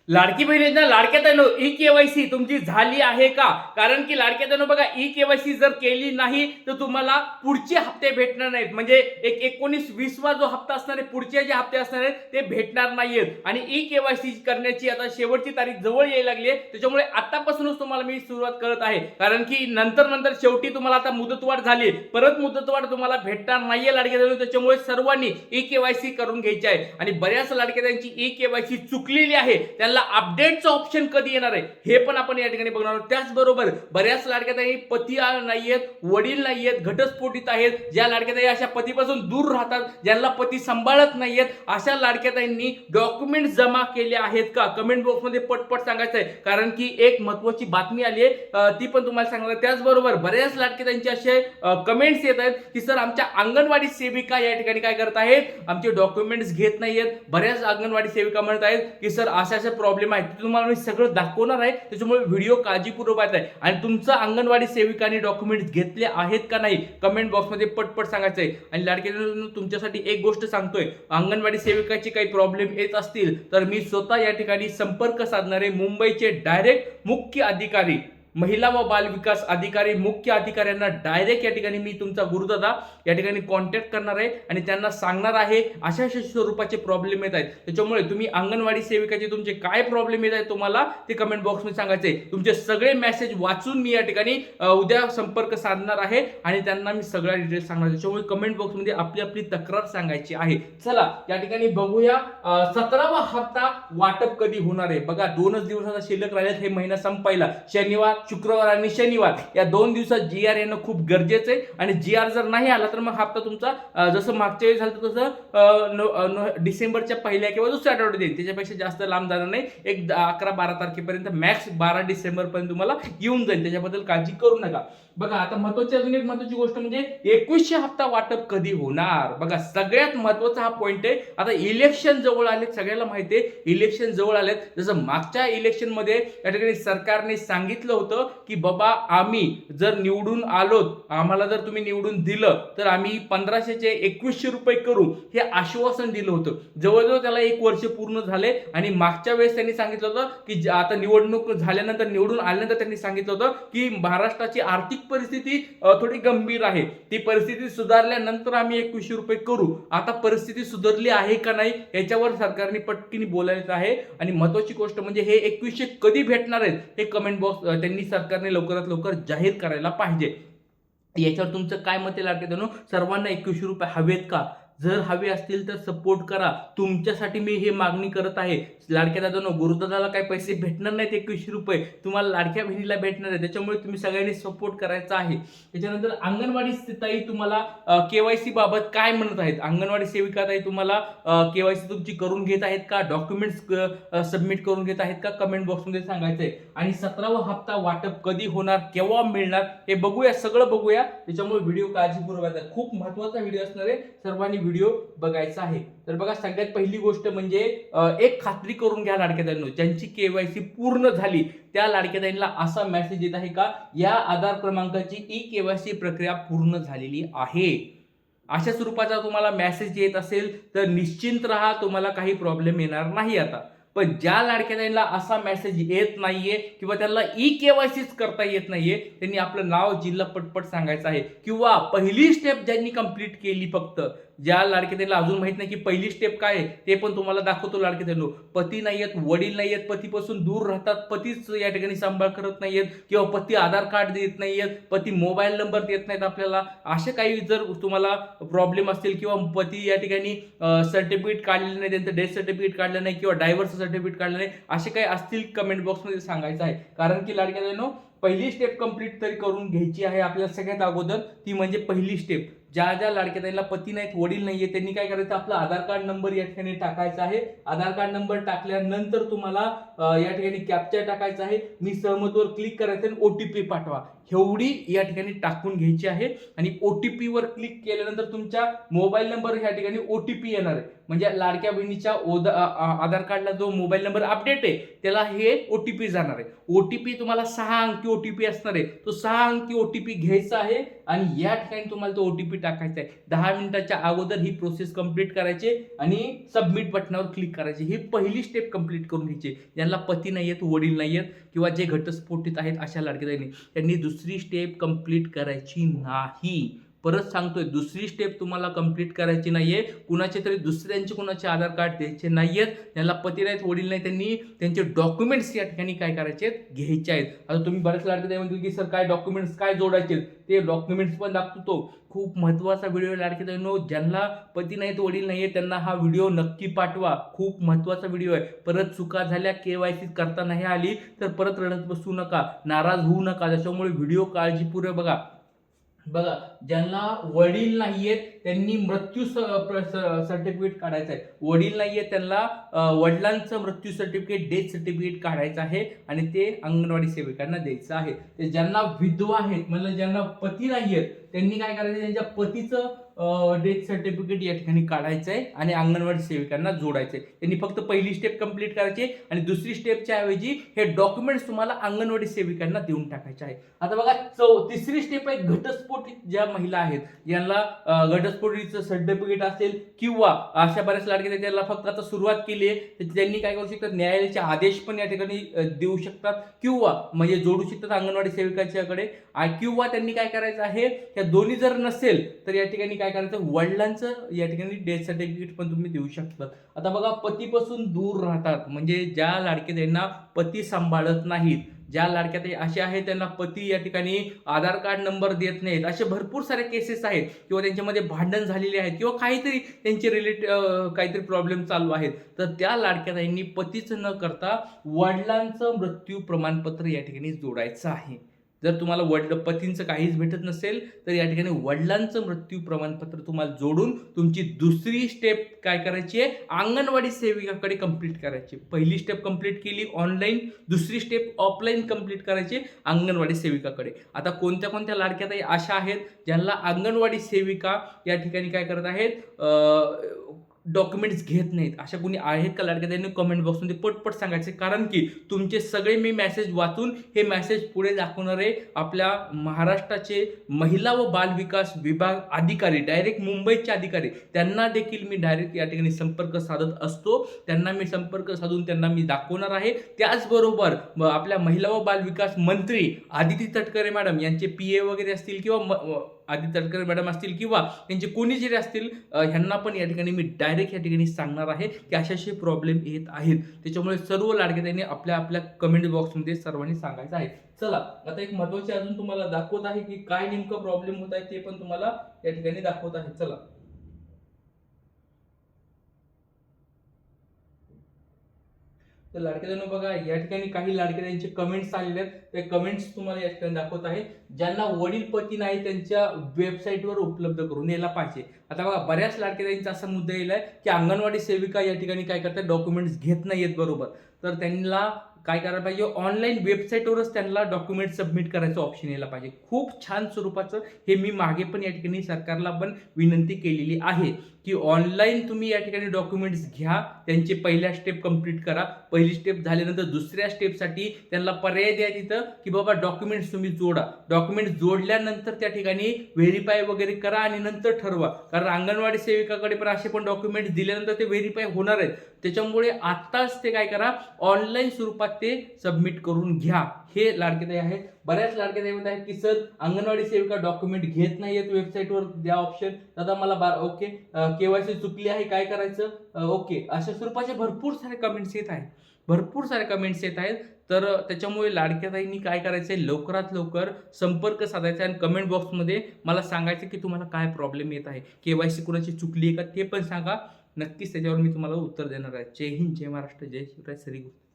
लाडकी बहिणींना लाडक्या ताईनो e KYC तुमची झाली आहे का? कारण की लाडक्या ताईनो बघा, ई केवायसी जर केली नाही तर तुम्हाला पुढचे हप्ते भेटणार नाहीत. म्हणजे एक 19-20वा जो हप्ता असणार आहे, पुढचे जे हप्ते असणार आहेत ते भेटणार नाहीयेत. आणि ई केवायसी करण्याची आता शेवटची तारीख जवळ यायला लागली आहे. त्याच्यामुळे आतापासूनच तुम्हाला मी सुरुवात करत आहे. कारण की नंतर शेवटी तुम्हाला आता मुदतवाढ झाली, परत मुदतवाढ तुम्हाला भेटणार नाहीये लाडक्या ताईनो. त्याच्यामुळे सर्वांनी ई केवायसी करून घ्यायची आहे. आणि बऱ्याच लाडक्या ताईंची ई केवायसी चुकलेली आहे, त्यांना अपडेटचं ऑप्शन कधी येणार आहे हे पण आपण या ठिकाणी बघणार आहोत. त्याचबरोबर बऱ्याच लाडक्याताई पती नाहीयेत, वडील नाहीयेत, घटस्फोटित आहेत. ज्या लाडक्याताई अशा पतीपासून दूर राहतात, ज्यांना पती सांभाळत नाहीयेत, अशा लाडक्याताईंनी डॉक्युमेंट जमा केले आहेत का? कमेंट बॉक्स मध्ये पटपट सांगायचं आहे. कारण की एक महत्त्वाची बातमी आली आहे, ती पण तुम्हाला सांगणार. त्याचबरोबर बऱ्याच लाडक्याताईंचे असे कमेंट्स येत आहेत की सर, आमच्या अंगणवाडी सेविका या ठिकाणी काय करत आहेत, आमचे डॉक्युमेंट्स घेत नाहीयेत. बऱ्याच अंगणवाडी सेविका म्हणत आहेत की सर अशा प्रॉब्लेम आहे, तुम्हाला मी सगळं दाखवणार आहे. त्याच्यामुळे व्हिडिओ काळजीपूर्वक पाहायचा आहे. आणि तुमचं अंगणवाडी सेविकांनी डॉक्युमेंट्स घेतले आहेत का नाही कमेंट बॉक्स मध्ये पटपट सांगायचं आहे. आणि लाडक्या तुमच्यासाठी एक गोष्ट सांगतोय, अंगणवाडी सेविकाची काही प्रॉब्लेम येत असतील तर मी स्वतः या ठिकाणी संपर्क साधणार आहे. मुंबईचे डायरेक्ट मुख्य अधिकारी, महिला व बाल विकास अधिकारी, मुख्य अधिकाऱ्यांना डायरेक्ट या ठिकाणी मी तुमचा गुरुदादा या ठिकाणी कॉन्टॅक्ट करणार आहे आणि त्यांना सांगणार आहे अशा स्वरूपाचे प्रॉब्लेम येत आहेत. त्याच्यामुळे तुम्ही अंगणवाडी सेविकाचे तुमचे काय प्रॉब्लेम येत आहेत तुम्हाला ते कमेंट बॉक्समध्ये सांगायचे. तुमचे सगळे मेसेज वाचून मी या ठिकाणी उद्या संपर्क साधणार आहे आणि त्यांना मी सगळ्या डिटेल्स सांगणार. त्याच्यामुळे कमेंट बॉक्समध्ये आपली आपली तक्रार सांगायची आहे. चला या ठिकाणी बघूया 17वा हप्ता वाटप कधी होणार आहे. बघा, 2च दिवसाचा शिल्लक राहिलेत हे महिना संपायला. शनिवार, शुक्रवार आणि शनिवार या 2 दिवसात GR येणं खूप गरजेचं आहे. आणि GR जर नाही आला तर मग हप्ता तुमचा जसं मागच्या वेळी झालं तसं डिसेंबरच्या पहिल्या किंवा दुसऱ्या आठवड्यात येईल. त्याच्यापेक्षा जास्त लांब जाणार नाही. एक 11-12 तारखेपर्यंत, मॅक्स 12 डिसेंबर पर्यंत तुम्हाला येऊन जाईल. त्याच्याबद्दल काळजी करू नका. बघा, आता महत्वाची अजून एक महत्वाची गोष्ट म्हणजे 2100 हप्ता वाटप कधी होणार. बघा, सगळ्यात महत्वाचा हा पॉइंट आहे. आता इलेक्शन जवळ आले, सगळ्याला माहिती आहे इलेक्शन जवळ आलेत. जसं मागच्या इलेक्शन मध्ये या ठिकाणी सरकारने सांगितलं होतं की बाबा, आम्ही जर निवडून आलो, आम्हाला जर तुम्ही निवडून दिलं तर आम्ही 1500चे 2100 रुपये करू, हे आश्वासन दिलं होतं. जवळजवळ त्याला 1 वर्ष पूर्ण झाले. आणि मागच्या वेळेस त्यांनी सांगितलं होतं की आता निवडणूक झाल्यानंतर, निवडून आल्यानंतर त्यांनी सांगितलं होतं की महाराष्ट्राची आर्थिक परिस्थिती थोडी गंभीर आहे, ती परिस्थिती सुधारल्यानंतर आम्ही 2100 रुपये करू. आता परिस्थिती सुधारली आहे का नाही याच्यावर सरकारने पटकीने बोलायचं आहे. आणि महत्वाची गोष्ट म्हणजे हे 2100 कधी भेटणार आहेत हे कमेंट बॉक्स त्यांनी सरकारने लवकरात लवकर जाहीर करायला पाहिजे. याच्यावर तुमचं काय मत आहे लाडक्या? सर्वांना 2100 रुपये हवेत का? जर हवे असतील तर सपोर्ट करा. तुमच्यासाठी मी हे मागणी करत आहे. लाडक्या दादांनो, गुरुदादाला काही पैसे भेटणार नाहीत 2100 रुपये, तुम्हाला लाडक्या बहिणीला भेटणार आहे. त्याच्यामुळे तुम्ही सगळ्यांनी सपोर्ट करायचा आहे. त्याच्यानंतर अंगणवाडी ताई तुम्हाला केवायसी बाबत काय म्हणत आहेत? अंगणवाडी सेविका ताई तुम्हाला केवायसी तुमची करून घेत आहेत का? डॉक्युमेंट्स सबमिट करून घेत आहेत का? कमेंट बॉक्समध्ये सांगायचं आहे. आणि 17वा हप्ता वाटप कधी होणार, केव्हा मिळणार हे बघूया, सगळं बघूया. त्याच्यामुळे व्हिडिओ काळजीपूर्वक, खूप महत्वाचा व्हिडिओ असणार आहे, सर्वांनी व्हिडिओ बघायचा आहे. तर बघा, सगळ्यात पहिली गोष्ट म्हणजे एक खात्री करून घ्या लाडक्याताईंनो, ज्यांची केवायसी पूर्ण झाली त्या लाडक्याताईंना असा मेसेज येत आहे का, या आधार क्रमांकाची ई केवायसी प्रक्रिया पूर्ण झालेली आहे. अशा स्वरूपाचा तुम्हाला मेसेज येत असेल तर निश्चिंत राहा, तुम्हाला काही प्रॉब्लेम येणार नाही. आता पण ज्या लाडक्याताईंना असा मेसेज येत नाहीये किंवा त्यांना ई केवायसीच करता येत नाहीये, त्यांनी आपलं नाव, जिल्हा पटपट सांगायचं आहे. किंवा पहिली स्टेप ज्यांनी कंप्लीट केली, फक्त ज्या लाडक्याताईंना अजून माहित नाही की पहिली स्टेप काय आहे ते पण तुम्हाला दाखवतो. लाडक्याताईंनो, पती नाहीयेत, वडील नाहीयेत, पतीपासून दूर राहतात, पतीच या ठिकाणी सांभाळ करत नाहीयेत, किंवा पती आधार कार्ड देत नाहीयेत, पती मोबाईल नंबर देत नाहीत आपल्याला, असे काही जर तुम्हाला प्रॉब्लेम असतील, किंवा पती या ठिकाणी सर्टिफिकेट काढलेलं नाही, त्यांचं डेथ सर्टिफिकेट काढलं नाही, किंवा डायव्हर्स सर्टिफिकेट काढलं नाही, असे काही असतील कमेंट बॉक्समध्ये सांगायचं आहे. कारण की लाडक्याताईंनो, पहिली स्टेप कंप्लीट तरी करून घ्यायची आहे आपल्याला सगळ्यात अगोदर. ती म्हणजे पहिली स्टेप, ज्या लाडक्याताईंना पती नाहीत, वडील नाहीये, त्यांनी काय करायचं, आपला आधार कार्ड नंबर या ठिकाणी टाकायचा आहे. आधार कार्ड नंबर टाकल्यानंतर तुम्हाला या ठिकाणी कॅप्चा टाकायचा आहे. मी सहमतवर क्लिक करायचं आणि OTP पाठवा, एवढी या ठिकाणी टाकून घ्यायची आहे. आणि OTP वर क्लिक केल्यानंतर तुमच्या मोबाईल नंबर या ठिकाणी OTP येणार आहे. म्हणजे लाडक्या बहिणीच्या आधार कार्डला जो मोबाईल नंबर अपडेट आहे त्याला हे OTP जाणार आहे. OTP तुम्हाला 6 अंकी OTP असणार आहे. तो 6 अंकी OTP घ्यायचा आहे आणि या ठिकाणी तुम्हाला तो OTP टाकायचं आहे. 10 मिनिटाच्या अगोदर ही प्रोसेस कंप्लीट करायची आणि सबमिट बटनावर क्लिक करायचे. ही पहिली स्टेप कंप्लीट करून घ्यायची. ज्यांना पती नाही आहेत, वडील नाही आहेत किंवा जे घटस्फोटित आहेत अशा लाडक्या बहिणी, त्यांनी दुसरी स्टेप कंप्लीट करायची नाही. परत सांगतोय, दुसरी स्टेप तुम्हाला कंप्लीट करायची नाहीये. कुणाचे तरी दुसऱ्यांचे कुणाचे आधार कार्ड द्यायचे नाहीयेत. ज्यांना पती नाहीत, वडील नाही, त्यांनी त्यांचे डॉक्युमेंट्स या ठिकाणी काय करायचे, घ्यायचे आहेत. आता तुम्ही बरेच लाडके म्हणतील की सर काय डॉक्युमेंट्स काय जोडायचे, ते डॉक्युमेंट्स पण दाखवतो. खूप महत्त्वाचा व्हिडिओ लाडके बहिणींनो, ज्यांना पती नाहीत, वडील नाहीये त्यांना हा व्हिडिओ नक्की पाठवा. खूप महत्त्वाचा व्हिडिओ आहे. परत चुका झाल्या, KYC करता नाही आली तर परत रडत बसू नका, नाराज होऊ नका. त्याच्यामुळे व्हिडिओ काळजीपूर्वक बघा. ज्यांना वडील नाहीयेत त्यांनी मृत्यू सर्टिफिकेट काढायचं आहे. वडील नाहीयेत त्यांना वडिलांचं मृत्यू सर्टिफिकेट, डेथ सर्टिफिकेट काढायचं आहे आणि ते अंगणवाडी सेविकांना द्यायचं आहे. ते ज्यांना विधवा आहेत, म्हणजे ज्यांना पती नाहीयेत, त्यांनी काय करायचं, त्यांच्या पतीचं डेथ सर्टिफिकेट या ठिकाणी काढायचं आहे आणि अंगणवाडी सेविकांना जोडायचंय. त्यांनी फक्त पहिली स्टेप कंप्लीट करायची आणि दुसरी स्टेपच्या ऐवजी हे डॉक्युमेंट्स तुम्हाला अंगणवाडी सेविकांना देऊन टाकायचे आहे. आता बघा, तिसरी स्टेप आहे घटस्फोटित ज्या महिला आहेत, ज्यांना घटस्फोटीचं सर्टिफिकेट असेल किंवा अशा बऱ्याच लाडक्या त्यांना फक्त आता सुरुवात केली आहे, तर त्यांनी काय करू शकतात, न्यायालयाचे आदेश पण या ठिकाणी देऊ शकतात किंवा म्हणजे जोडू शकतात अंगणवाडी सेविकांच्याकडे. किंवा त्यांनी काय करायचं आहे, या दोन्ही जर नसेल तर या ठिकाणी काय करायचं, वडिलांचं या ठिकाणी डेथ सर्टिफिकेट पण तुम्ही देऊ शकता. आता बघा, पतीपासून दूर राहतात म्हणजे ज्या लाडके त्यांना पती सांभाळत नाहीत, ज्या लाडक्या ते असे आहेत त्यांना पती या ठिकाणी आधार कार्ड नंबर देत नाहीत, असे भरपूर सारे केसेस आहेत किंवा त्यांच्यामध्ये भांडण झालेले आहेत किंवा काहीतरी त्यांचे काहीतरी प्रॉब्लेम चालू आहेत, तर त्या लाडक्या ताईंनी पतीचं न करता वडिलांचं मृत्यू प्रमाणपत्र या ठिकाणी जोडायचं आहे. जर तुम्हाला पतींचं काहीच भेटत नसेल तर या ठिकाणी वडिलांचं मृत्यू प्रमाणपत्र तुम्हाला जोडून तुमची दुसरी स्टेप काय करायची आहे, अंगणवाडी सेविकाकडे कंप्लीट करायची. पहिली स्टेप कंप्लीट केली ऑनलाईन, दुसरी स्टेप ऑफलाईन कंप्लीट करायची अंगणवाडी सेविकाकडे. आता कोणत्या कोणत्या लाडक्या ताई अशा आहेत ज्यांना अंगणवाडी सेविका या ठिकाणी काय करत आहेत, डॉक्युमेंट्स घेत नाहीत, अशा कोणी आहेत का लाडक्या त्यांनी कमेंट बॉक्समध्ये पटपट सांगायचे. कारण की तुमचे सगळे मी मेसेज वाचून हे मेसेज पुढे दाखवणारे आपल्या महाराष्ट्राचे महिला व बाल विकास विभाग अधिकारी, डायरेक्ट मुंबईचे अधिकारी, त्यांना देखील मी डायरेक्ट या ठिकाणी संपर्क साधत असतो. त्यांना मी संपर्क साधून त्यांना मी दाखवणार आहे. त्याचबरोबर आपल्या महिला व बाल विकास मंत्री आदिती तटकरे मॅडम यांचे PA वगैरे असतील किंवा आदिती तटकरे मॅडम असतील किंवा त्यांचे कोणी जरी असतील, ह्यांना पण या ठिकाणी मी डायरेक्ट या ठिकाणी सांगणार आहे की अशाशी प्रॉब्लेम येत आहेत. त्याच्यामुळे सर्व लाडके त्यांनी आपल्या आपल्या कमेंट बॉक्समध्ये सर्वांनी सांगायचं आहे. चला, आता एक महत्त्वाचे अजून तुम्हाला दाखवत आहे की काय नेमकं प्रॉब्लेम होत आहे ते पण तुम्हाला या ठिकाणी दाखवत आहे. चला, तर लाडक्यांनो बघा, या ठिकाणी काही लाडक्यांचे कमेंट्स आलेले आहेत. ते कमेंट्स तुम्हाला या ठिकाणी दाखवत आहे. ज्यांना वडील पती नाही त्यांच्या वेबसाईटवर उपलब्ध करून यायला पाहिजे. आता बघा, बऱ्याच लाडक्यांचा असा मुद्दा येईल की अंगणवाडी सेविका या ठिकाणी काय करतात, डॉक्युमेंट्स घेत नाहीयेत बरोबर, तर त्यांना काय करायला पाहिजे, ऑनलाईन वेबसाईटवरच त्यांना डॉक्युमेंट सबमिट करायचं ऑप्शन यायला पाहिजे. खूप छान स्वरूपाचं हे मी मागे पण या ठिकाणी सरकारला पण विनंती केलेली आहे की ऑनलाईन तुम्ही या ठिकाणी डॉक्युमेंट्स घ्या, त्यांची पहिल्या स्टेप कंप्लीट करा. पहिली स्टेप झाल्यानंतर दुसऱ्या स्टेपसाठी त्यांना पर्याय द्या तिथं की बाबा डॉक्युमेंट्स तुम्ही जोडा. डॉक्युमेंट जोडल्यानंतर त्या ठिकाणी व्हेरीफाय वगैरे करा आणि नंतर ठरवा. कारण अंगणवाडी सेविकाकडे पण असे पण डॉक्युमेंट्स दिल्यानंतर ते व्हेरीफाय होणार आहेत. त्याच्यामुळे आत्ताच ते काय करा, ऑनलाईन स्वरूपात ते सबमिट करून घ्या. हे लाडके आहेत. बऱ्याच लाडके म्हणत आहेत की सर अंगणवाडी सेविका डॉक्युमेंट घेत नाहीयेत, वेबसाईटवर द्या ऑप्शन. दादा मला ओके, KYC चुकली आहे, काय करायचं, ओके, अशा स्वरूपाचे भरपूर सारे कमेंट्स येत आहेत, भरपूर सारे कमेंट्स येत आहेत. तर त्याच्यामुळे लाडक्या ताईंनी काय करायचं आहे, लवकरात लवकर संपर्क साधायचा आणि कमेंट बॉक्समध्ये मला सांगायचं की तुम्हाला काय प्रॉब्लेम येत आहे, KYC कुणाची चुकली आहे का ते पण सांगा. नक्कीच त्याच्यावर मी तुम्हाला उत्तर देणार आहे. जय हिंद, जय महाराष्ट्र, जय शिवराय, श्री गुरु.